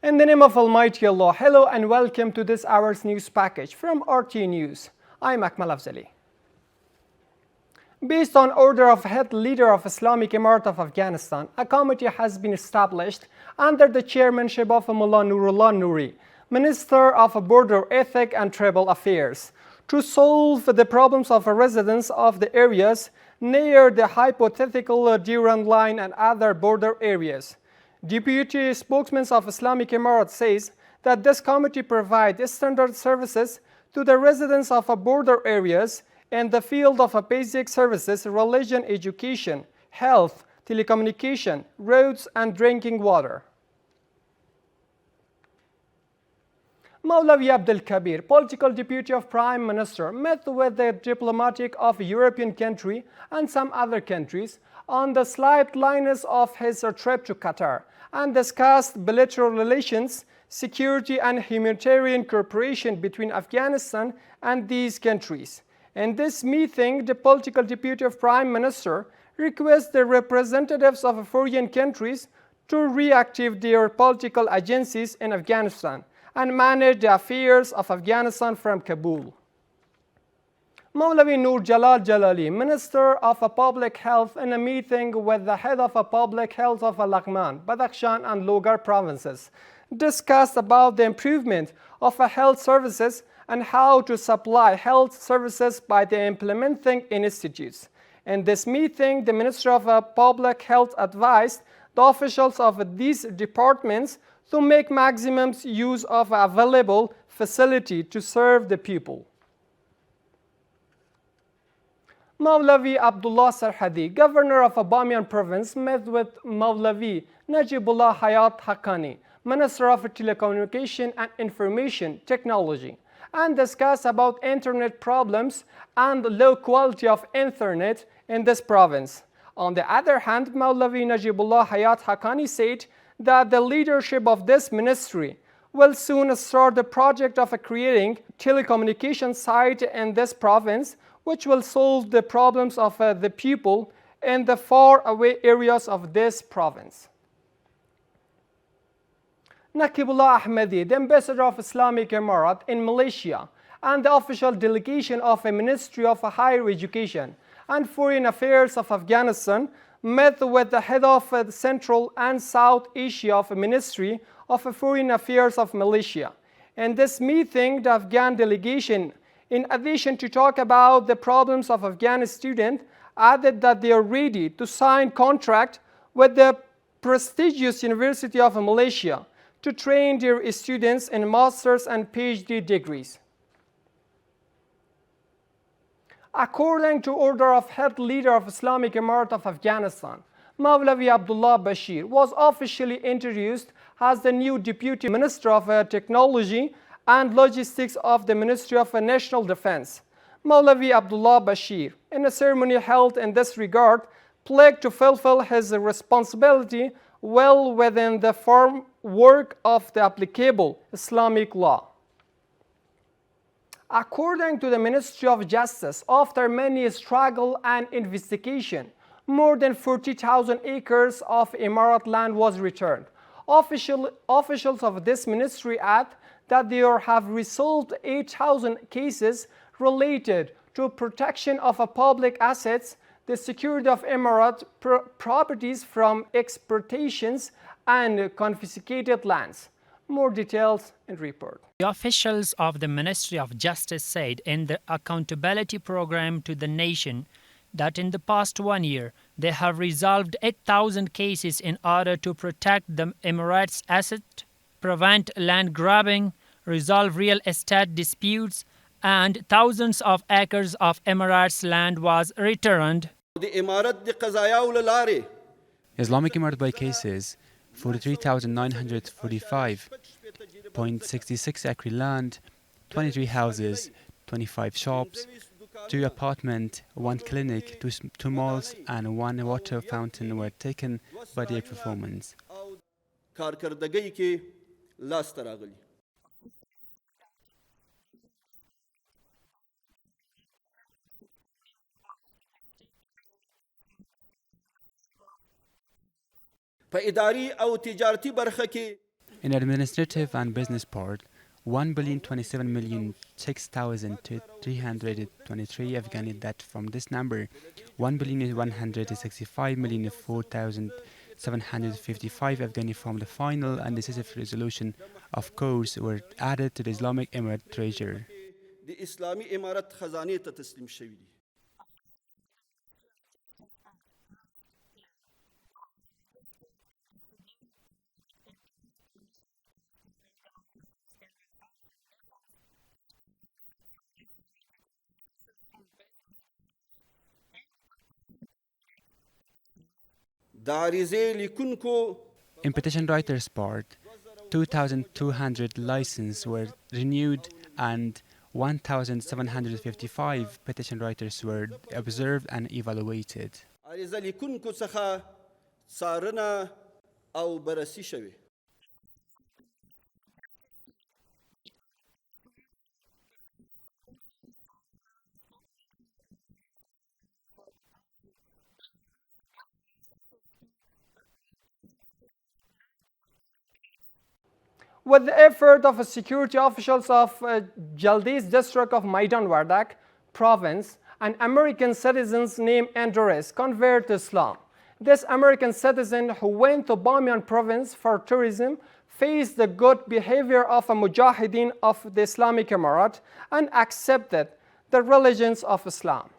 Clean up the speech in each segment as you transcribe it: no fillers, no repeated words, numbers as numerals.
In the name of Almighty Allah, hello and welcome to this hour's news package from RTA News. I'm Akmal Afzali. Based on order of head leader of Islamic Emirate of Afghanistan, a committee has been established under the chairmanship of Mullah Nouri, Minister of Border Ethics and Tribal Affairs, to solve the problems of residents of the areas near the hypothetical Durand Line and other border areas. Deputy Spokesman of Islamic Emirate says that this committee provides standard services to the residents of border areas in the field of basic services, religion, education, health, telecommunication, roads, and drinking water. Mawlawi Abdul Kabir, political deputy of Prime Minister, met with the diplomatic of a European country and some other countries on the sidelines of his trip to Qatar and discussed bilateral relations, security and humanitarian cooperation between Afghanistan and these countries. In this meeting, the political deputy of Prime Minister requests the representatives of foreign countries to reactivate their political agencies in Afghanistan and manage the affairs of Afghanistan from Kabul. Mawlawi Noor Jalal Jalali, Minister of Public Health, in a meeting with the head of Public Health of Laghman, Badakhshan and Logar provinces, discussed about the improvement of health services and how to supply health services by the implementing institutes. In this meeting, the Minister of Public Health advised the officials of these departments to make maximum use of available facility to serve the people. Mawlawi Abdullah Sarhadi, Governor of Bamiyan Province, met with Mawlawi Najibullah Hayat Haqqani, Minister of Telecommunication and Information Technology, and discussed about internet problems and low quality of internet in this province. On the other hand, Mawlawi Najibullah Hayat Haqqani said that the leadership of this ministry will soon start the project of creating telecommunication site in this province, which will solve the problems of the people in the far away areas of this province. Naqibullah Ahmadi, the ambassador of Islamic Emirate in Malaysia and the official delegation of the Ministry of Higher Education and Foreign Affairs of Afghanistan, met with the head of the Central and South Asia of the Ministry of Foreign Affairs of Malaysia. In this meeting, the Afghan delegation, in addition to talk about the problems of Afghan students, added that they are ready to sign contract with the prestigious University of Malaysia to train their students in master's and PhD degrees. According to order of head leader of Islamic Emirate of Afghanistan, Mawlawi Abdullah Bashir was officially introduced as the new Deputy Minister of Technology and Logistics of the Ministry of National Defense. Mawlawi Abdullah Bashir, in a ceremony held in this regard, pledged to fulfill his responsibility well within the framework of the applicable Islamic law. According to the Ministry of Justice, after many struggle and investigation, more than 40,000 acres of Emirate land was returned. Officials of this ministry add that they have resolved 8,000 cases related to protection of public assets, the security of Emirate properties from expropriations and confiscated lands. More details in report. The officials of the Ministry of Justice said in the accountability program to the nation that in the past 1 year, they have resolved 8,000 cases in order to protect the Emirates' assets, prevent land grabbing, resolve real estate disputes, and thousands of acres of Emirates' land was returned. Islamic Emirate by cases 43,945.66 acre land, 23 houses, 25 shops, 2 apartments, 1 clinic, 2 malls, and 1 water fountain were taken by their performance. په اداري او تجارتي برخه کې In administrative and business part, 1,027,006,323 Afghani that from this number, 1,165,004,755 Afghani from the final and decisive resolution of course were added to the Islamic Emirate treasure. د اسلامي امارت خزانه ته تسلیم شوی دي. د عریضې لیکونکو In petition writers' part, 2,200 licenses were renewed and 1,755 petition writers were observed and evaluated. عریضه لیکونکو څخه څارنه او بررسي شوې. With the effort of security officials of Jaldi's district of Maidan Wardak province, an American citizen's named Andres converted to Islam. This American citizen who went to Bamiyan province for tourism faced the good behavior of a mujahideen of the Islamic Emirate and accepted the religions of Islam.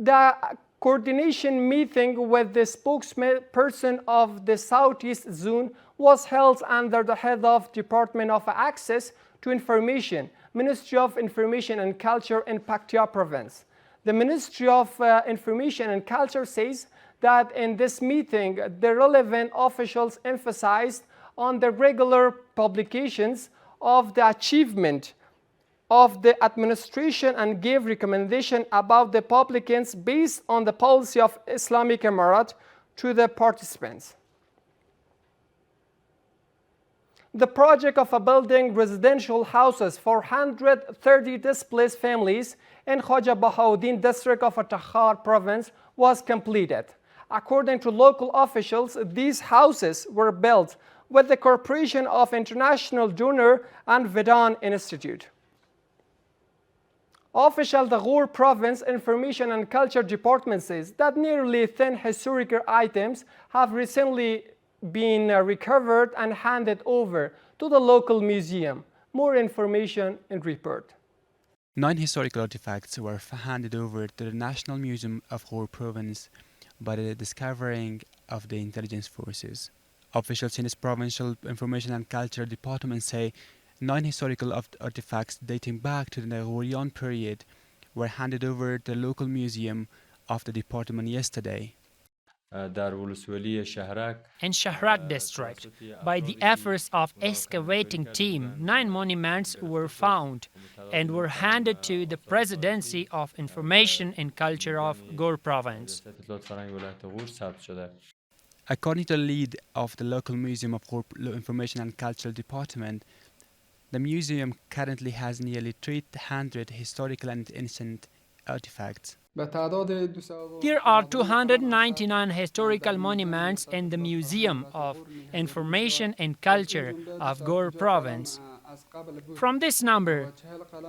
The coordination meeting with the spokesperson of the Southeast Zone was held under the head of Department of Access to Information, Ministry of Information and Culture in Paktia province. The Ministry of Information and Culture says that in this meeting, the relevant officials emphasized on the regular publications of the achievement of the administration and gave recommendation about the publicans based on the policy of Islamic Emirate to the participants. The project of building residential houses for 130 displaced families in Khaja Bahauddin district of Takhar province was completed. According to local officials, these houses were built with the cooperation of international donor and Vedan Institute. Official Dagur Province Information and Culture Department says that nearly 10 historical items have recently been recovered and handed over to the local museum. More information in report. 9 historical artifacts were handed over to the National Museum of Ghor Province by the discovering of the intelligence forces. Officials in this provincial information and culture department say 9 historical artifacts dating back to the Ghorian period were handed over to the local museum of the department yesterday. In Shahrak district, by the efforts of excavating team, 9 monuments were found and were handed to the Presidency of Information and Culture of Ghor Province. According to the lead of the local museum of Ghor Information and Cultural Department, the museum currently has nearly 300 historical and ancient artifacts. There are 299 historical monuments in the Museum of Information and Culture of Ghor Province. From this number,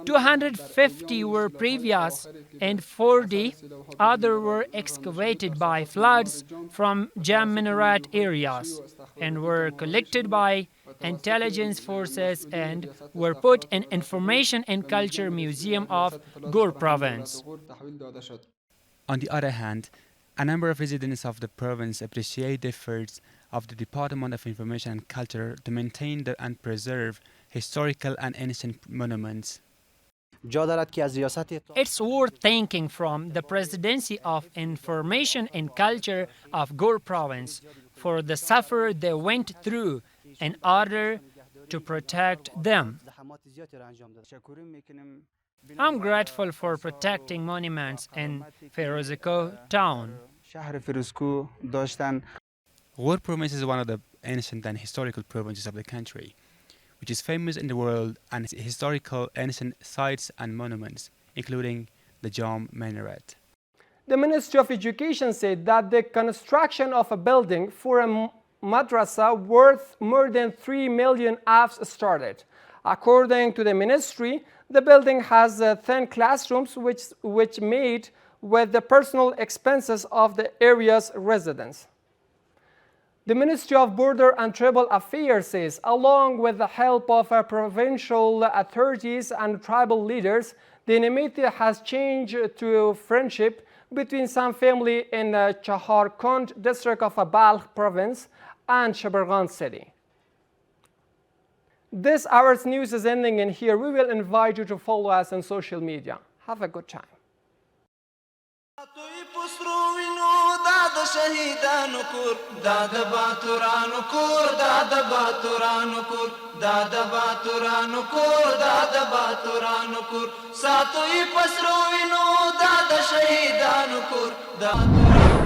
250 were previous and 40 others were excavated by floods from Jam Minaret areas and were collected by intelligence forces and were put in Information and Culture Museum of Ghor Province. On the other hand, a number of residents of the province appreciate the efforts of the Department of Information and Culture to maintain and preserve historical and ancient monuments. It's worth thanking from the Presidency of Information and Culture of Ghor Province for the suffer they went through in order to protect them. I'm grateful for protecting monuments in Feroziko town. Ghor province is one of the ancient and historical provinces of the country, which is famous in the world and its historical ancient sites and monuments, including the Jam Minaret. The Ministry of Education said that the construction of a building for a madrasa worth more than 3 million AFs started. According to the ministry, the building has 10 classrooms which made with the personal expenses of the area's residents. The Ministry of Border and Tribal Affairs says, along with the help of provincial authorities and tribal leaders, the enmity has changed to friendship between some family in Chaharkund district of Balkh province and Shabargan city. This hour's news is ending in here. We will invite you to follow us on social media. Have a good time. Sato i pasro vino da shahidan kur da